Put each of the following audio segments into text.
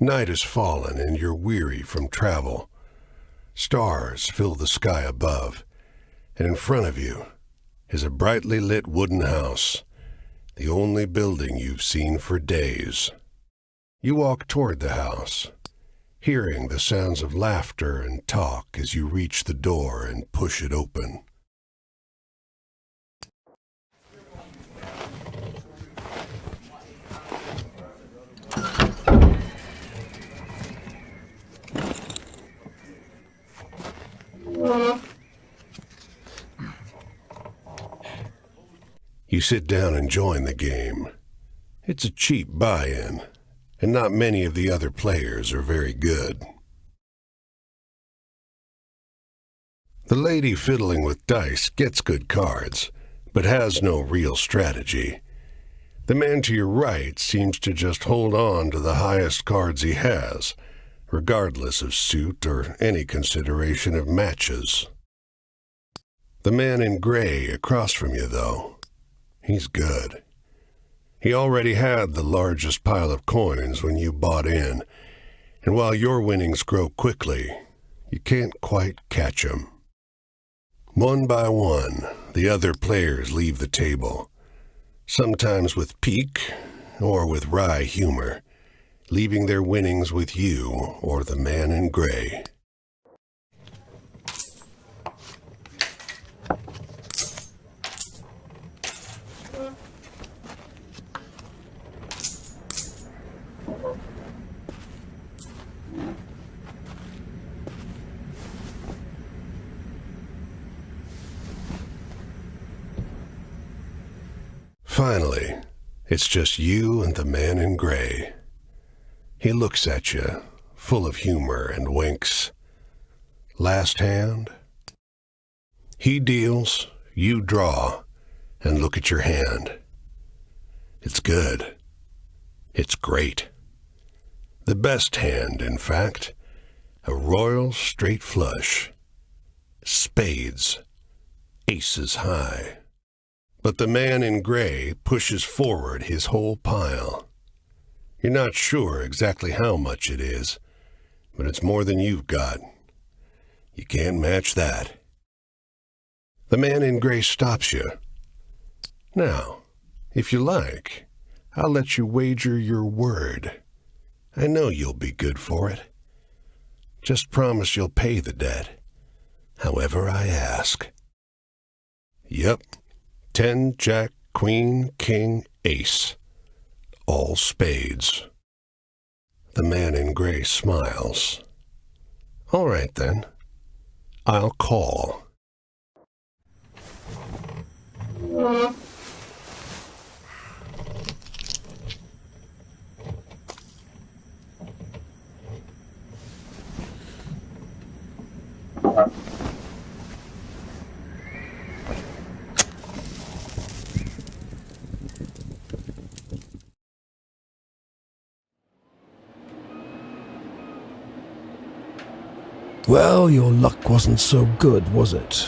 Night has fallen and you're weary from travel. Stars fill the sky above, and in front of you is a brightly lit wooden house, the only building you've seen for days. You walk toward the house, hearing the sounds of laughter and talk as you reach the door and push it open. You sit down and join the game. It's a cheap buy-in, and not many of the other players are very good. The lady fiddling with dice gets good cards, but has no real strategy. The man to your right seems to just hold on to the highest cards he has, regardless of suit or any consideration of matches. The man in gray across from you, though, he's good. He already had the largest pile of coins when you bought in, and while your winnings grow quickly, you can't quite catch him. One by one, the other players leave the table, sometimes with pique or with wry humor, leaving their winnings with you or the man in gray. Finally, it's just you and the man in gray. He looks at you, full of humor, and winks. Last hand? He deals, you draw, and look at your hand. It's good. It's great. The best hand, in fact. A royal straight flush. Spades. Aces high. But the man in gray pushes forward his whole pile. You're not sure exactly how much it is, but it's more than you've got. You can't match that. The man in gray stops you. Now, if you like, I'll let you wager your word. I know you'll be good for it. Just promise you'll pay the debt, however I ask. Yep. 10, Jack, Queen, King, Ace. All spades. The man in gray smiles. All right, then. I'll call. Well, your luck wasn't so good, was it?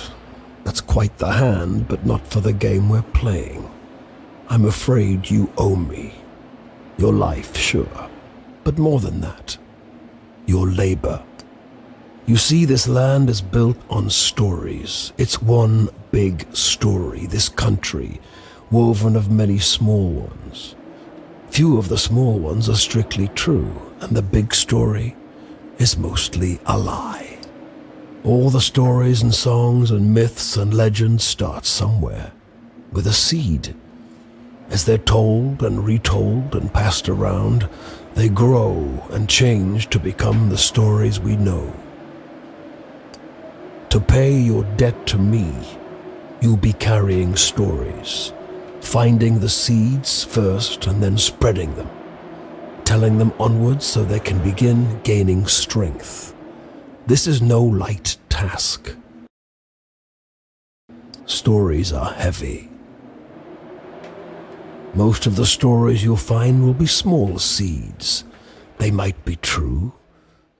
That's quite the hand, but not for the game we're playing. I'm afraid you owe me. Your life, sure, but more than that. Your labor. You see, this land is built on stories. It's one big story, this country, woven of many small ones. Few of the small ones are strictly true, and the big story is mostly a lie. All the stories and songs and myths and legends start somewhere, with a seed. As they're told and retold and passed around, they grow and change to become the stories we know. To pay your debt to me, you'll be carrying stories, finding the seeds first and then spreading them, telling them onwards so they can begin gaining strength. This is no light task. Stories are heavy. Most of the stories you'll find will be small seeds. They might be true,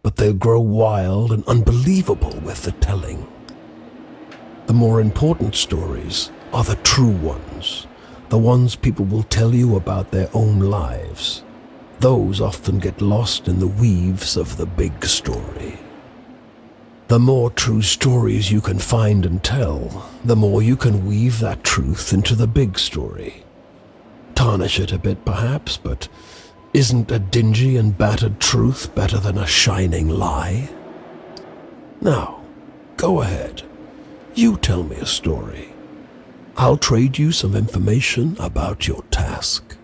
but they'll grow wild and unbelievable with the telling. The more important stories are the true ones, the ones people will tell you about their own lives. Those often get lost in the weaves of the big story. The more true stories you can find and tell, the more you can weave that truth into the big story. Tarnish it a bit, perhaps, but isn't a dingy and battered truth better than a shining lie? Now, go ahead. You tell me a story. I'll trade you some information about your task.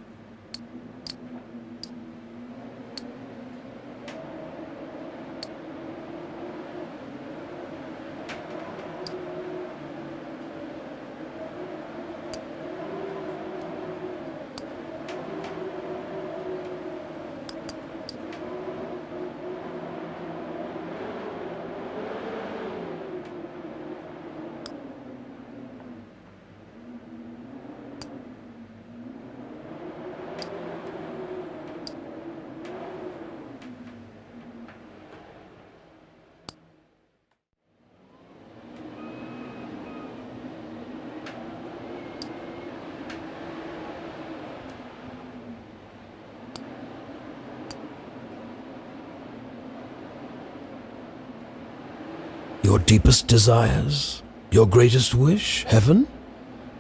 Your deepest desires? Your greatest wish? Heaven?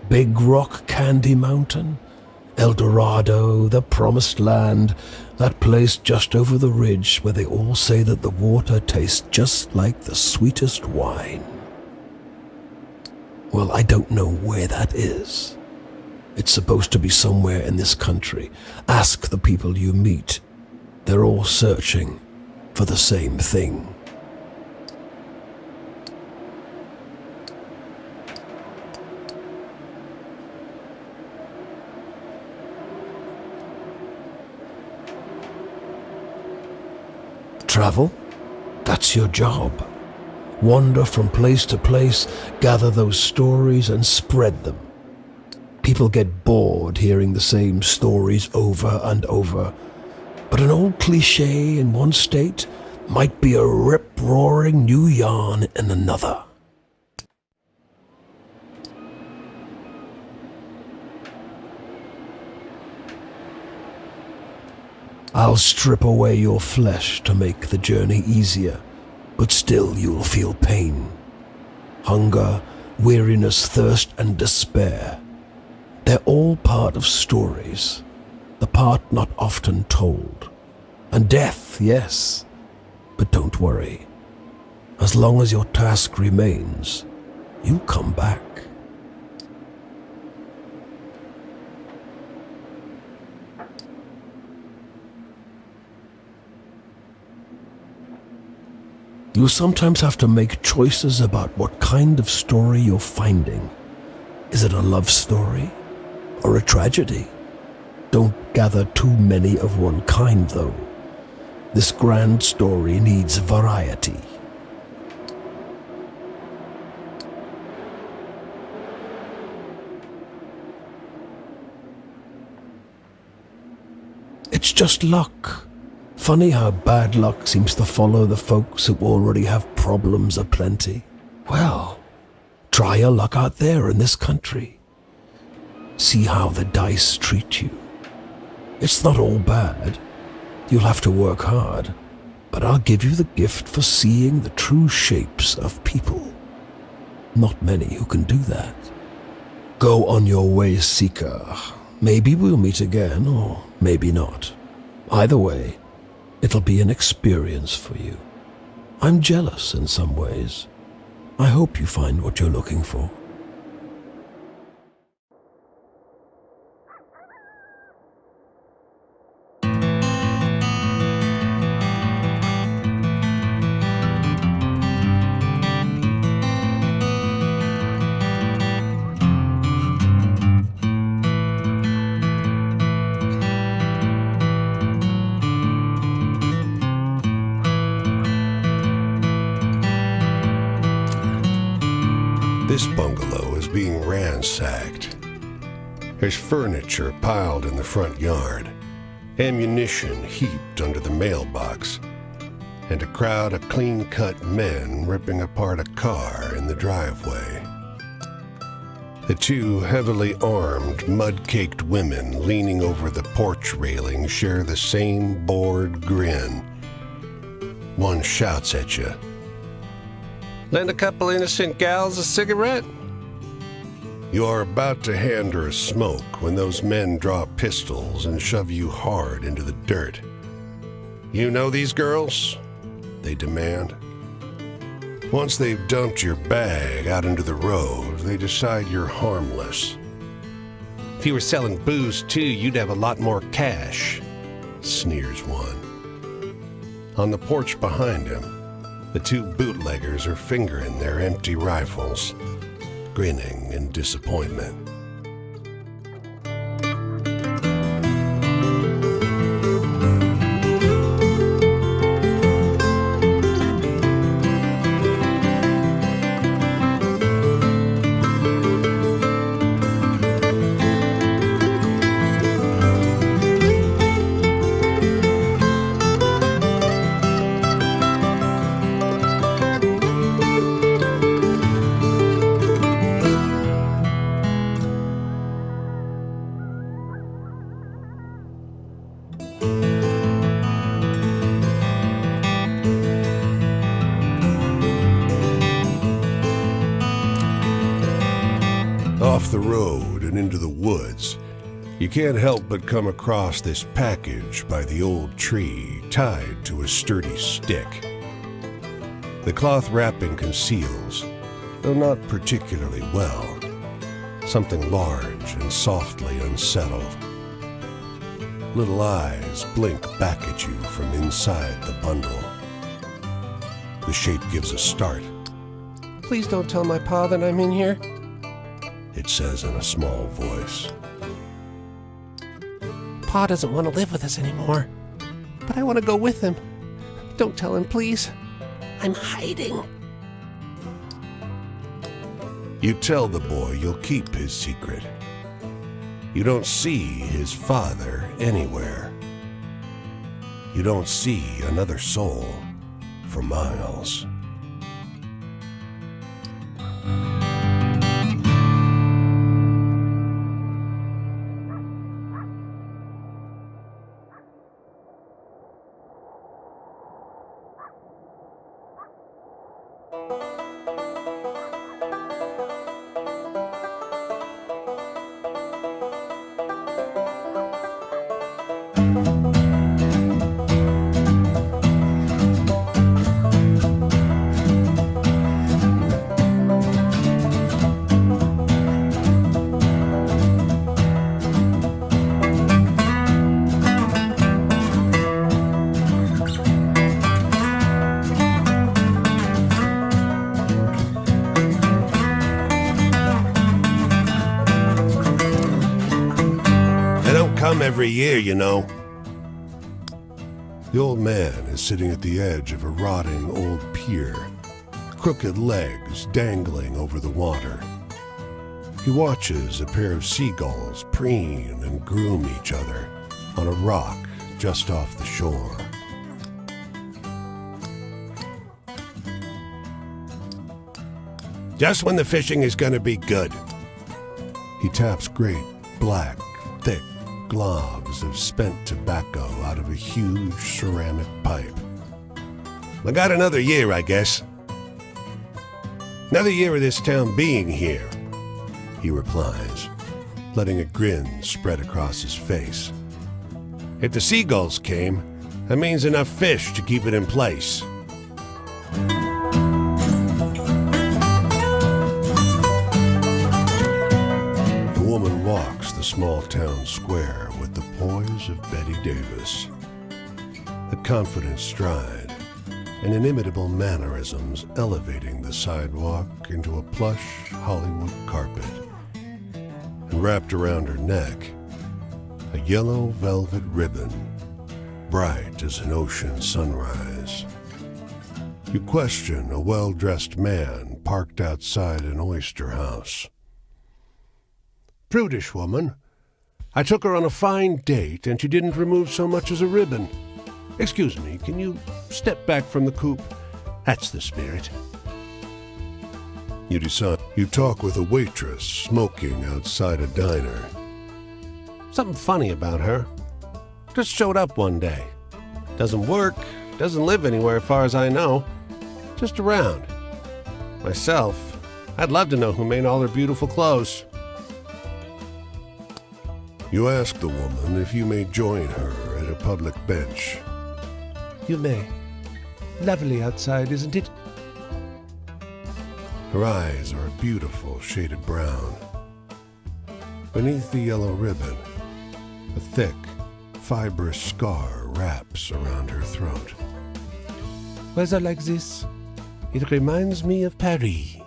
Big Rock Candy Mountain? El Dorado, the Promised Land, that place just over the ridge where they all say that the water tastes just like the sweetest wine. Well, I don't know where that is. It's supposed to be somewhere in this country. Ask the people you meet. They're all searching for the same thing. Travel? That's your job. Wander from place to place, gather those stories and spread them. People get bored hearing the same stories over and over, but an old cliché in one state might be a rip-roaring new yarn in another. I'll strip away your flesh to make the journey easier, but still you'll feel pain. Hunger, weariness, thirst, and despair. They're all part of stories, the part not often told. And death, yes, but don't worry. As long as your task remains, you'll come back. You sometimes have to make choices about what kind of story you're finding. Is it a love story or a tragedy? Don't gather too many of one kind, though. This grand story needs variety. It's just luck. Funny how bad luck seems to follow the folks who already have problems aplenty. Well, try your luck out there in this country. See how the dice treat you. It's not all bad. You'll have to work hard, but I'll give you the gift for seeing the true shapes of people. Not many who can do that. Go on your way, seeker. Maybe we'll meet again, or maybe not. Either way, it'll be an experience for you. I'm jealous in some ways. I hope you find what you're looking for. This bungalow is being ransacked. There's furniture piled in the front yard, ammunition heaped under the mailbox, and a crowd of clean-cut men ripping apart a car in the driveway. The two heavily armed, mud-caked women leaning over the porch railing share the same bored grin. One shouts at you. "Lend a couple innocent gals a cigarette?" You are about to hand her a smoke when those men draw pistols and shove you hard into the dirt. "You know these girls?" they demand. Once they've dumped your bag out into the road, they decide you're harmless. "If you were selling booze too, you'd have a lot more cash," sneers one. On the porch behind him, the two bootleggers are fingering their empty rifles, grinning in disappointment. Off the road and into the woods, you can't help but come across this package by the old tree tied to a sturdy stick. The cloth wrapping conceals, though not particularly well, something large and softly unsettled. Little eyes blink back at you from inside the bundle. The shape gives a start. "Please don't tell my pa that I'm in here," it says in a small voice. "Pa doesn't want to live with us anymore, but I want to go with him. Don't tell him, please. I'm hiding." You tell the boy you'll keep his secret. You don't see his father anywhere. You don't see another soul for miles. Come every year, you know. The old man is sitting at the edge of a rotting old pier, crooked legs dangling over the water. He watches a pair of seagulls preen and groom each other on a rock just off the shore. "Just when the fishing is going to be good." He taps great, black, thick globs of spent tobacco out of a huge ceramic pipe. "I got another year, I guess. Another year of this town being here," he replies, letting a grin spread across his face. "If the seagulls came, that means enough fish to keep it in place." The woman walks the small town square with the poise of Betty Davis, a confident stride and inimitable mannerisms elevating the sidewalk into a plush Hollywood carpet. And wrapped around her neck, a yellow velvet ribbon, bright as an ocean sunrise. You question a well-dressed man parked outside an oyster house. "Prudish woman. I took her on a fine date and she didn't remove so much as a ribbon. Excuse me, can you step back from the coupe? That's the spirit." You decide. You talk with a waitress smoking outside a diner. Something funny about her. Just showed up one day. Doesn't work, doesn't live anywhere as far as I know. Just around. Myself, I'd love to know who made all her beautiful clothes. You ask the woman if you may join her at a public bench. You may. Lovely outside, isn't it? Her eyes are a beautiful shaded brown. Beneath the yellow ribbon, a thick, fibrous scar wraps around her throat. Weather like this, it reminds me of Paris.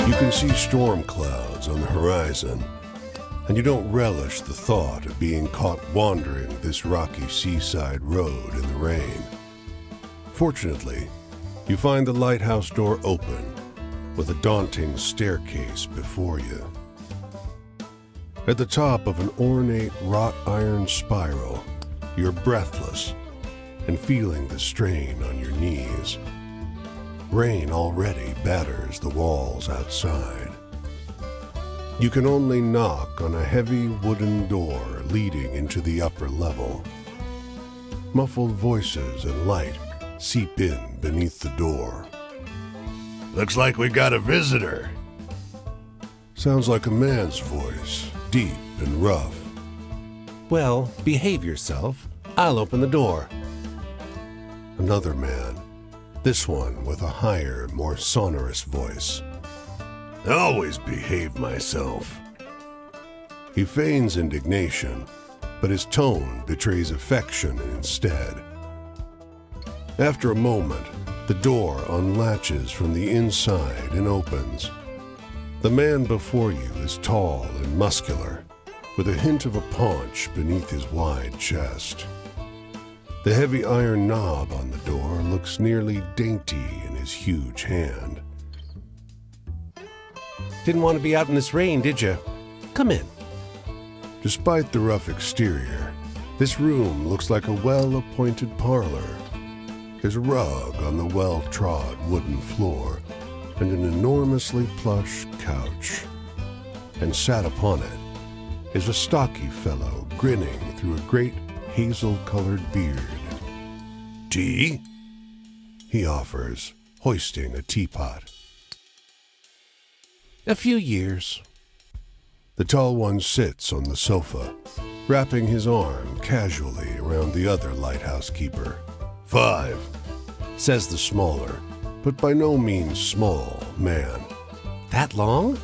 You can see storm clouds on the horizon, and you don't relish the thought of being caught wandering this rocky seaside road in the rain. Fortunately, you find the lighthouse door open, with a daunting staircase before you. At the top of an ornate wrought iron spiral, you're breathless and feeling the strain on your knees. Rain already batters the walls outside. You can only knock on a heavy wooden door leading into the upper level. Muffled voices and light seep in beneath the door. Looks like we got a visitor. Sounds like a man's voice, deep and rough. Well, behave yourself. I'll open the door. Another man, this one with a higher, more sonorous voice. I always behave myself. He feigns indignation, but his tone betrays affection instead. After a moment, the door unlatches from the inside and opens. The man before you is tall and muscular, with a hint of a paunch beneath his wide chest. The heavy iron knob on the door looks nearly dainty in his huge hand. Didn't want to be out in this rain, did you? Come in. Despite the rough exterior, this room looks like a well-appointed parlor. There's a rug on the well-trod wooden floor and an enormously plush couch. And sat upon it is a stocky fellow grinning through a great hazel-colored beard. Tea? He offers, hoisting a teapot. A few years. The tall one sits on the sofa, wrapping his arm casually around the other lighthouse keeper. 5, says the smaller, but by no means small, man. That long?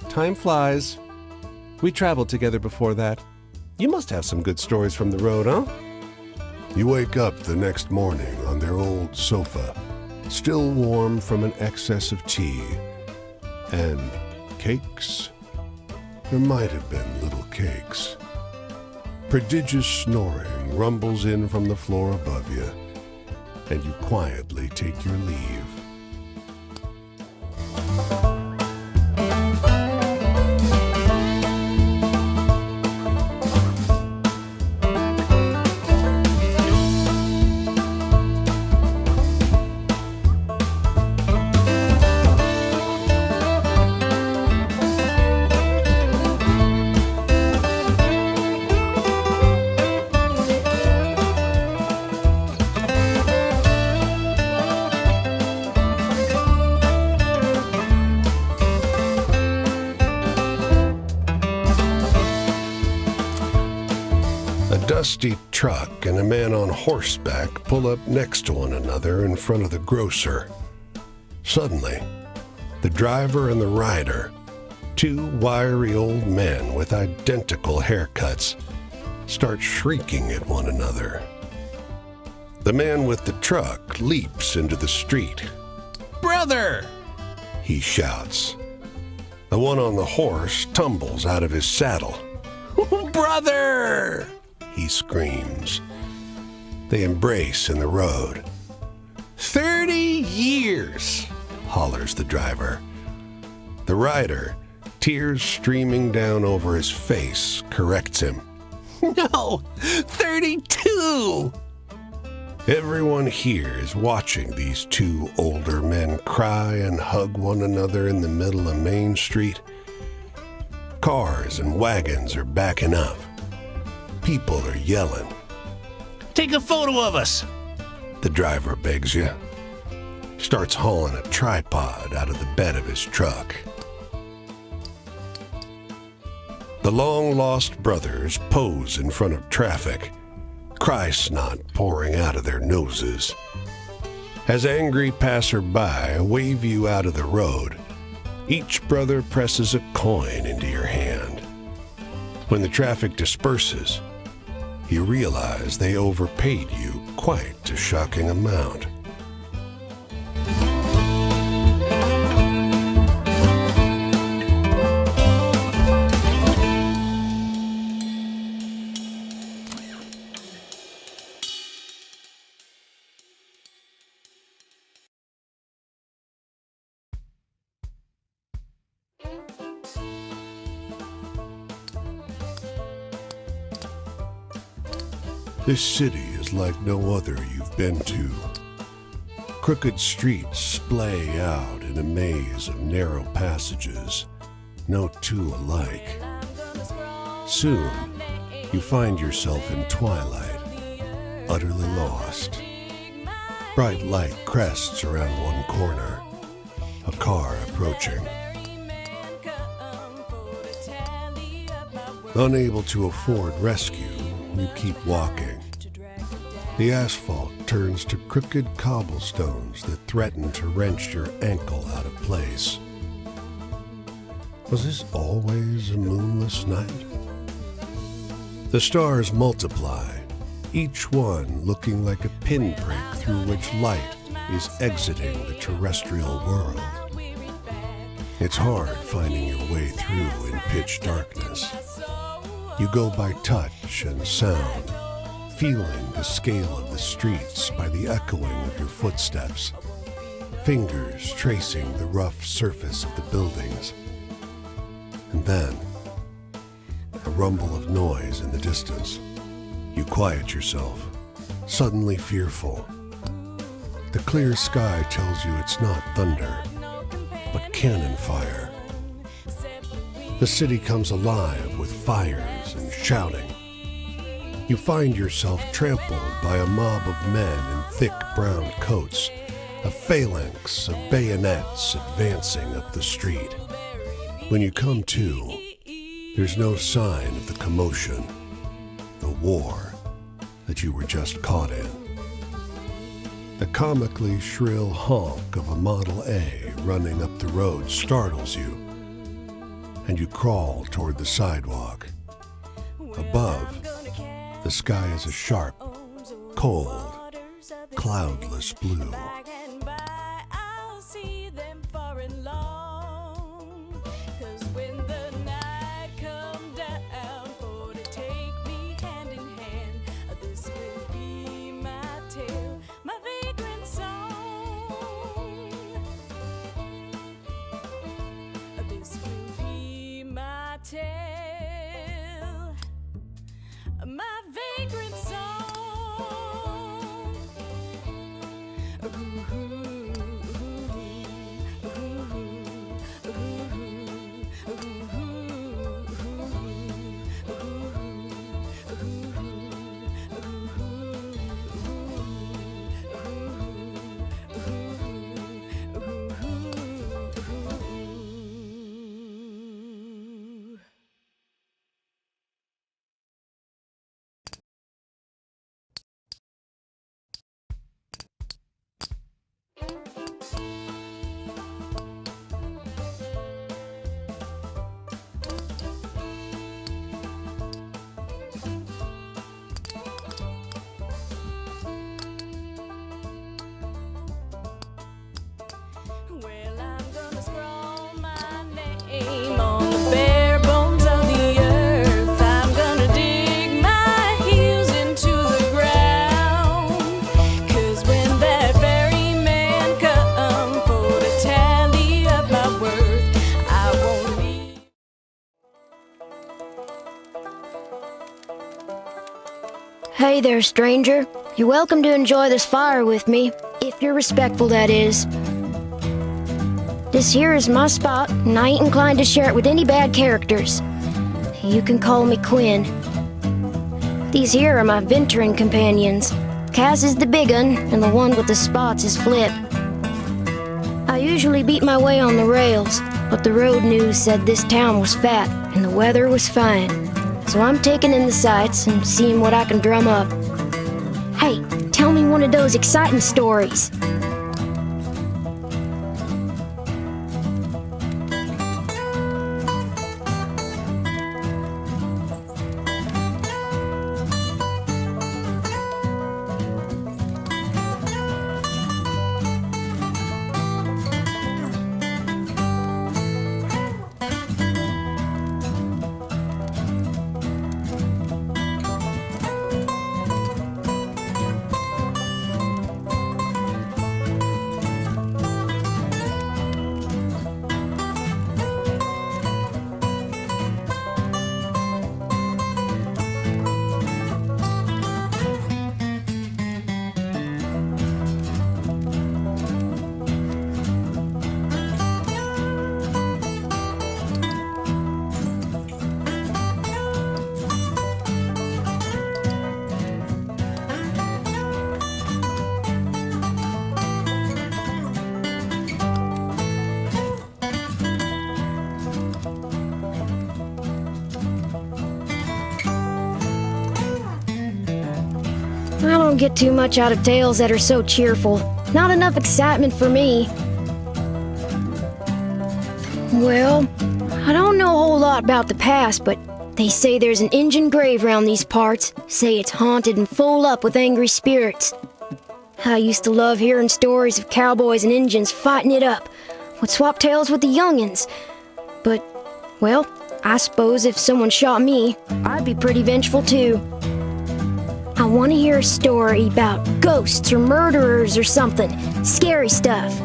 Time flies. We traveled together before that. You must have some good stories from the road, huh? You wake up the next morning on their old sofa, still warm from an excess of tea. And cakes? There might have been little cakes. Prodigious snoring rumbles in from the floor above you, and you quietly take your leave. Dusty truck and a man on horseback pull up next to one another in front of the grocer. Suddenly, the driver and the rider, two wiry old men with identical haircuts, start shrieking at one another. The man with the truck leaps into the street. Brother! He shouts. The one on the horse tumbles out of his saddle. Brother! He screams. They embrace in the road. 30 years! Hollers the driver. The rider, tears streaming down over his face, corrects him. No, 32! Everyone here is watching these two older men cry and hug one another in the middle of Main Street. Cars and wagons are backing up. People are yelling. Take a photo of us! The driver begs you. Starts hauling a tripod out of the bed of his truck. The long-lost brothers pose in front of traffic, cry snot pouring out of their noses. As angry passerby wave you out of the road, each brother presses a coin into your hand. When the traffic disperses, you realize they overpaid you quite a shocking amount. This city is like no other you've been to. Crooked streets splay out in a maze of narrow passages, no two alike. Soon, you find yourself in twilight, utterly lost. Bright light crests around one corner, a car approaching. Unable to afford rescue, you keep walking. The asphalt turns to crooked cobblestones that threaten to wrench your ankle out of place. Was this always a moonless night? The stars multiply, each one looking like a pinprick through which light is exiting the terrestrial world. It's hard finding your way through in pitch darkness. You go by touch and sound, feeling the scale of the streets by the echoing of your footsteps, fingers tracing the rough surface of the buildings. And then, a rumble of noise in the distance. You quiet yourself, suddenly fearful. The clear sky tells you it's not thunder, but cannon fire. The city comes alive with fires and shouting. You find yourself trampled by a mob of men in thick brown coats, a phalanx of bayonets advancing up the street. When you come to, there's no sign of the commotion, the war that you were just caught in. The comically shrill honk of a Model A running up the road startles you, and you crawl toward the sidewalk. Above, the sky is a sharp, cold, cloudless blue. My vagrant song. Hey there, stranger. You're welcome to enjoy this fire with me, if you're respectful, that is. This here is my spot, and I ain't inclined to share it with any bad characters. You can call me Quinn. These here are my venturing companions. Cass is the big un, and the one with the spots is Flip. I usually beat my way on the rails, but the road news said this town was fat, and the weather was fine. So I'm taking in the sights and seeing what I can drum up. Hey, tell me one of those exciting stories. I don't get too much out of tales that are so cheerful. Not enough excitement for me. Well, I don't know a whole lot about the past, but they say there's an Injun grave around these parts. Say it's haunted and full up with angry spirits. I used to love hearing stories of cowboys and Injuns fighting it up. Would swap tales with the youngins. But, well, I suppose if someone shot me, I'd be pretty vengeful too. I want to hear a story about ghosts or murderers or something. Scary stuff.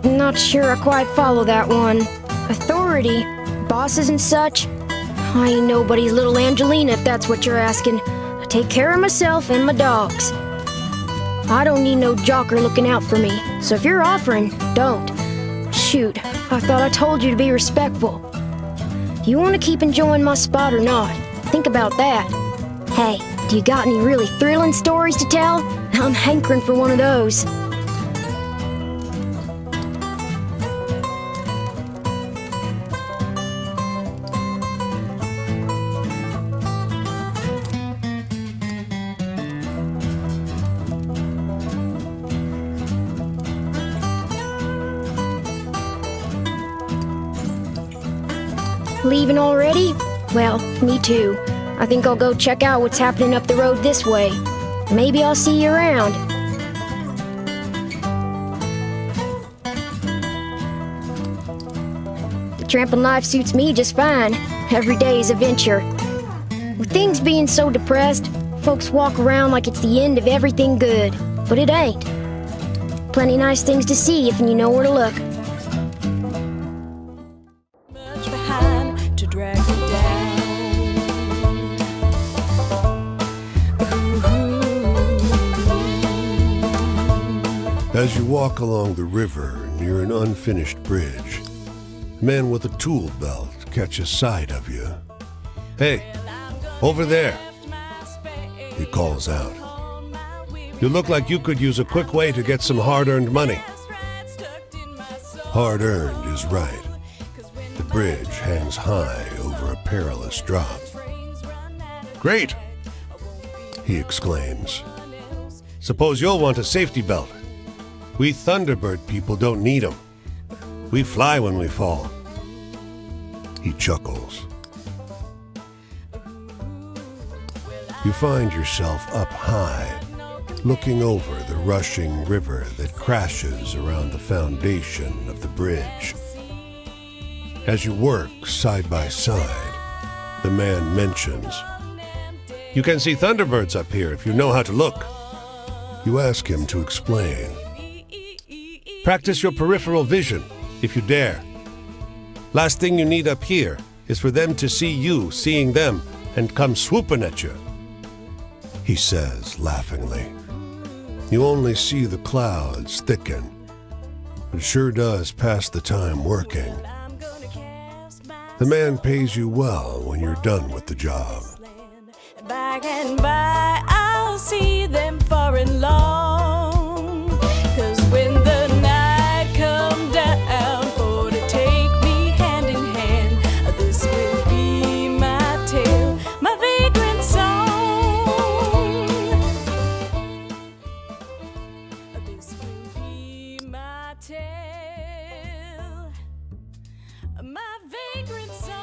Not sure I quite follow that one. Authority, bosses and such. I ain't nobody's little Angelina if that's what you're asking. I take care of myself and my dogs. I don't need no jocker looking out for me, so if you're offering, don't. Shoot, I thought I told you to be respectful. You want to keep enjoying my spot or not? Think about that. Hey, do you got any really thrilling stories to tell? I'm hankering for one of those. Leaving already? Well, me too. I think I'll go check out what's happening up the road this way. Maybe I'll see you around. The tramping life suits me just fine. Every day is a venture. With things being so depressed, folks walk around like it's the end of everything good. But it ain't. Plenty nice things to see if you know where to look. Much behind to drag you down. As you walk along the river near an unfinished bridge, a man with a tool belt catches sight of you. "Hey, over there," he calls out. "You look like you could use a quick way to get some hard-earned money." Hard-earned is right. The bridge hangs high over a perilous drop. "Great," he exclaims. "Suppose you'll want a safety belt. We Thunderbird people don't need 'em. We fly when we fall." He chuckles. You find yourself up high, looking over the rushing river that crashes around the foundation of the bridge. As you work side by side, the man mentions, You can see thunderbirds up here if you know how to look. You ask him to explain. Practice your peripheral vision, if you dare. Last thing you need up here is for them to see you seeing them and come swooping at you. He says laughingly. You only see the clouds thicken. It sure does pass the time working. The man pays you well when you're done with the job. By and by, I'll see them far and long. 'Cause when the night come down for to take me hand in hand, this will be my tale, my vagrant song. This will be my tale, my vagrant song.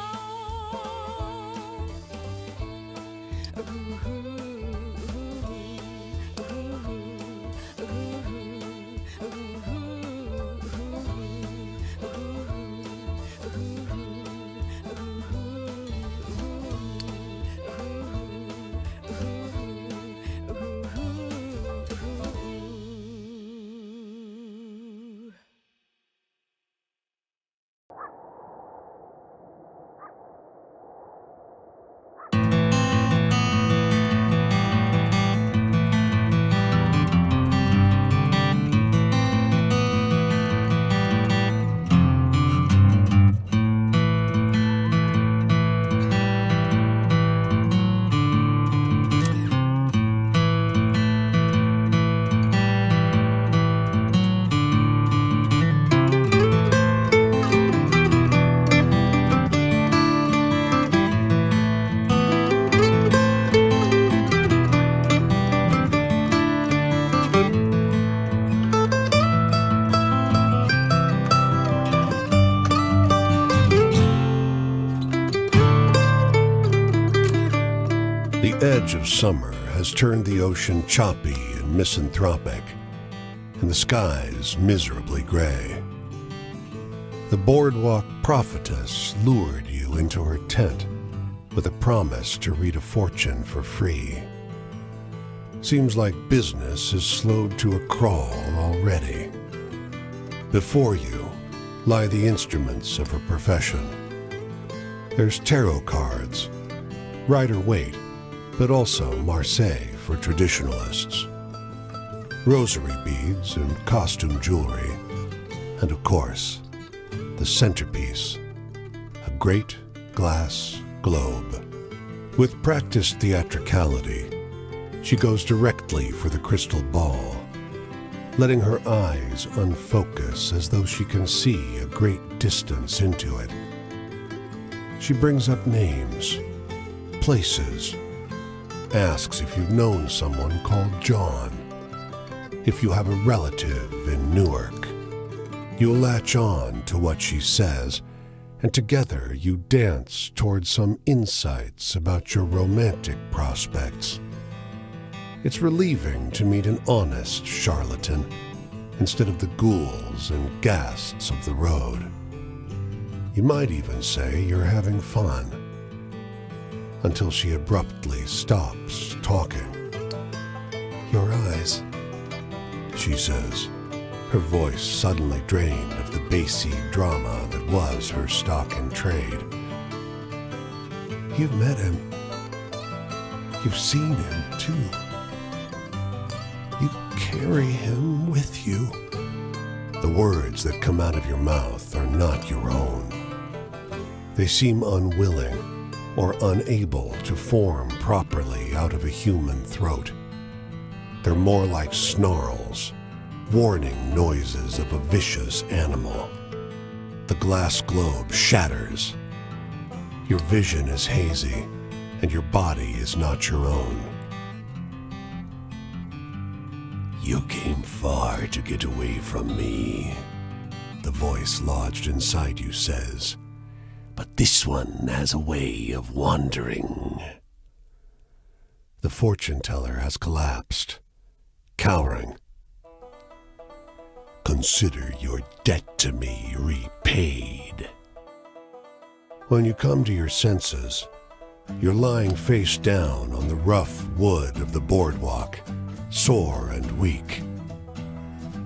The edge of summer has turned the ocean choppy and misanthropic, and the skies miserably gray. The boardwalk prophetess lured you into her tent with a promise to read a fortune for free. Seems like business has slowed to a crawl already. Before you lie the instruments of her profession. There's tarot cards, Rider-Waite, but also Marseille for traditionalists, rosary beads and costume jewelry, and of course, the centerpiece, a great glass globe. With practiced theatricality, she goes directly for the crystal ball, letting her eyes unfocus as though she can see a great distance into it. She brings up names, places, asks if you've known someone called John, if you have a relative in Newark. You'll latch on to what she says, and together you dance towards some insights about your romantic prospects. It's relieving to meet an honest charlatan instead of the ghouls and ghasts of the road. You might even say you're having fun, until she abruptly stops talking. Your eyes, she says, her voice suddenly drained of the bassy drama that was her stock in trade. You've met him. You've seen him, too. You carry him with you. The words that come out of your mouth are not your own. They seem unwilling or unable to form properly out of a human throat. They're more like snarls, warning noises of a vicious animal. The glass globe shatters. Your vision is hazy, and your body is not your own. You came far to get away from me, the voice lodged inside you says. But this one has a way of wandering. The fortune teller has collapsed, cowering. Consider your debt to me repaid. When you come to your senses, you're lying face down on the rough wood of the boardwalk, sore and weak.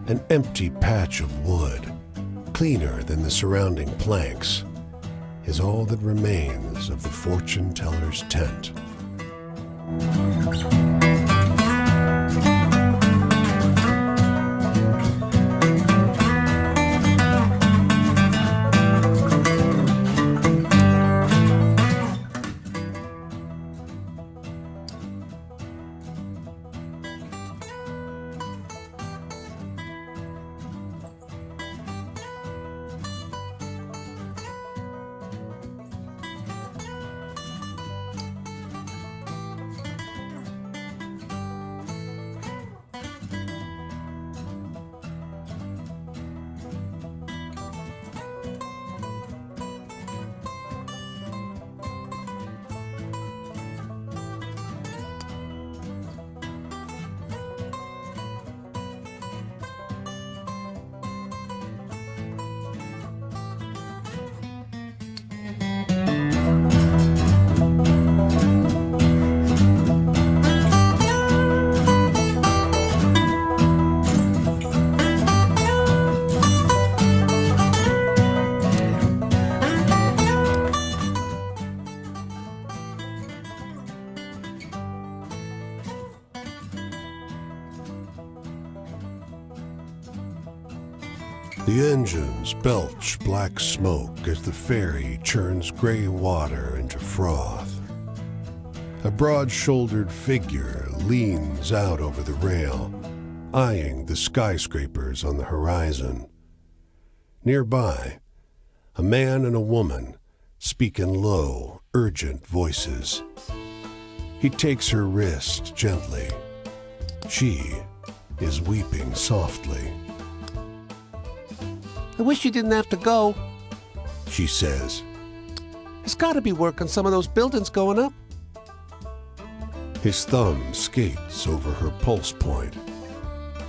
An empty patch of wood, cleaner than the surrounding planks, is all that remains of the fortune teller's tent. The engines belch black smoke as the ferry churns gray water into froth. A broad-shouldered figure leans out over the rail, eyeing the skyscrapers on the horizon. Nearby, a man and a woman speak in low, urgent voices. He takes her wrist gently. She is weeping softly. I wish you didn't have to go, She says. There's got to be work on some of those buildings going up. His thumb skates over her pulse point.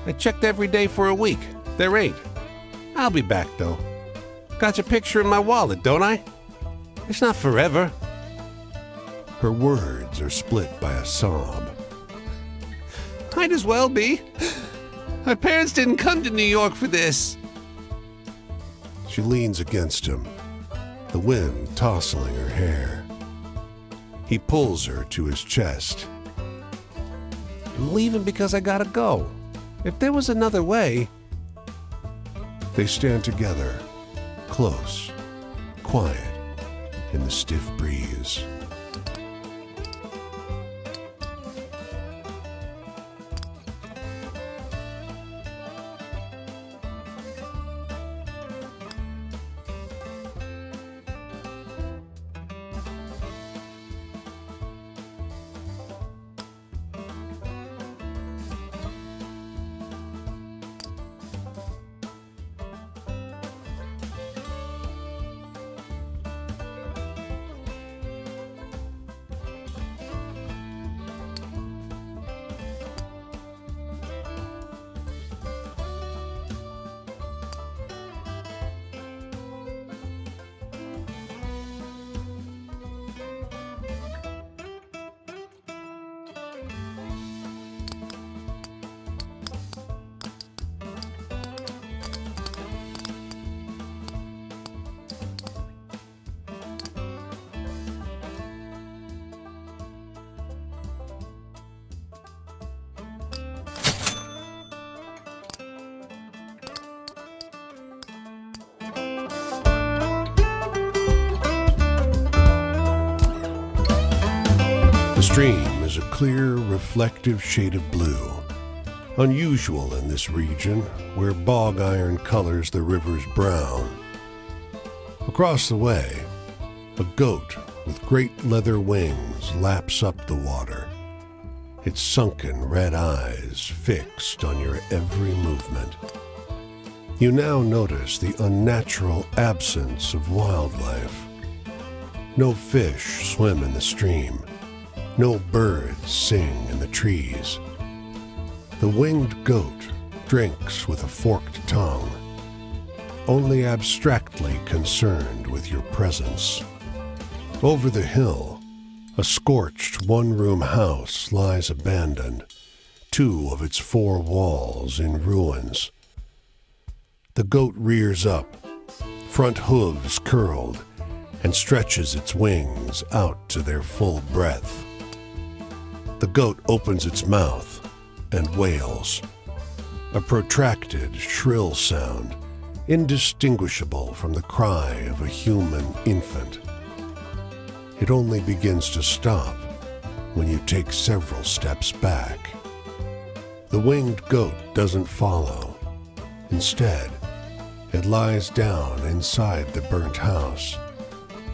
I checked every day for a week. There ain't. I'll be back, though. Got your picture in my wallet, don't I? It's not forever. Her words are split by a sob. Might as well be. My parents didn't come to New York for this. She leans against him, the wind tousling her hair. He pulls her to his chest. I'm leaving because I gotta go. If there was another way... They stand together, close, quiet, in the stiff breeze. The stream is a clear, reflective shade of blue, unusual in this region where bog iron colors the river's brown. Across the way, a goat with great leather wings laps up the water, its sunken red eyes fixed on your every movement. You now notice the unnatural absence of wildlife. No fish swim in the stream. No birds sing in the trees. The winged goat drinks with a forked tongue, only abstractly concerned with your presence. Over the hill, a scorched one-room house lies abandoned, 2 of its 4 walls in ruins. The goat rears up, front hooves curled, and stretches its wings out to their full breadth. The goat opens its mouth and wails, a protracted, shrill sound, indistinguishable from the cry of a human infant. It only begins to stop when you take several steps back. The winged goat doesn't follow. Instead, it lies down inside the burnt house,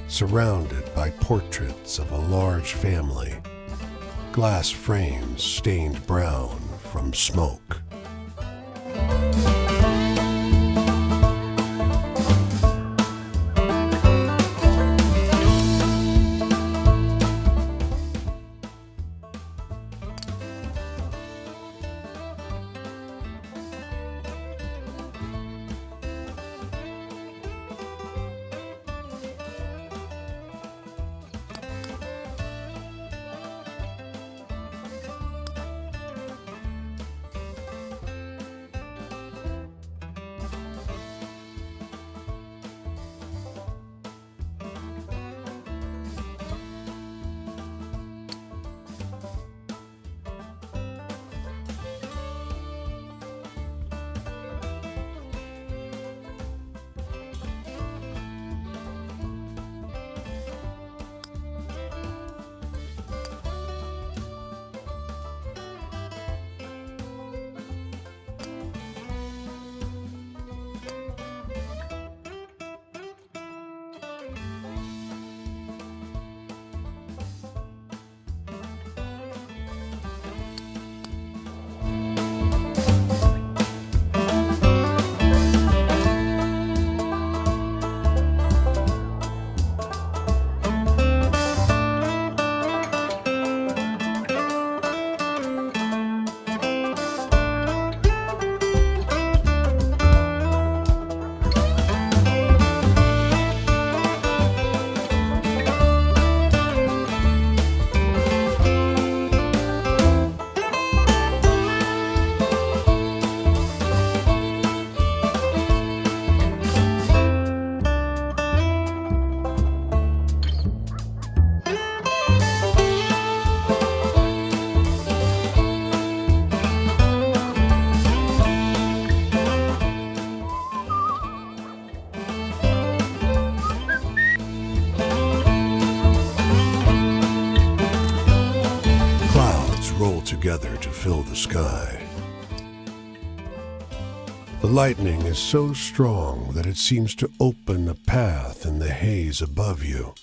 surrounded by portraits of a large family, glass frames stained brown from smoke. Together to fill the sky. The lightning is so strong that it seems to open a path in the haze above you.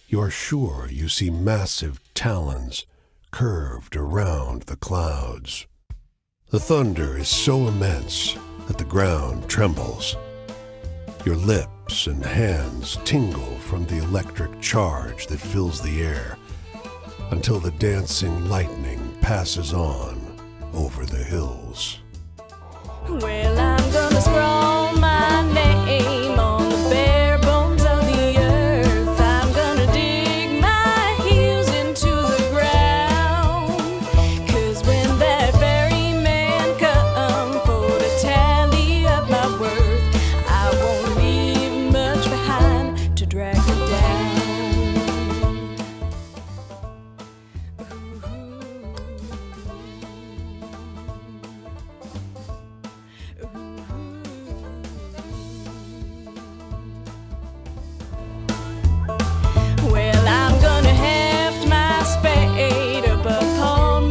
You are sure you see massive talons curved around the clouds. The thunder is so immense that the ground trembles. Your lips and hands tingle from the electric charge that fills the air, until the dancing lightning passes on over the hills. Well, I'm gonna scroll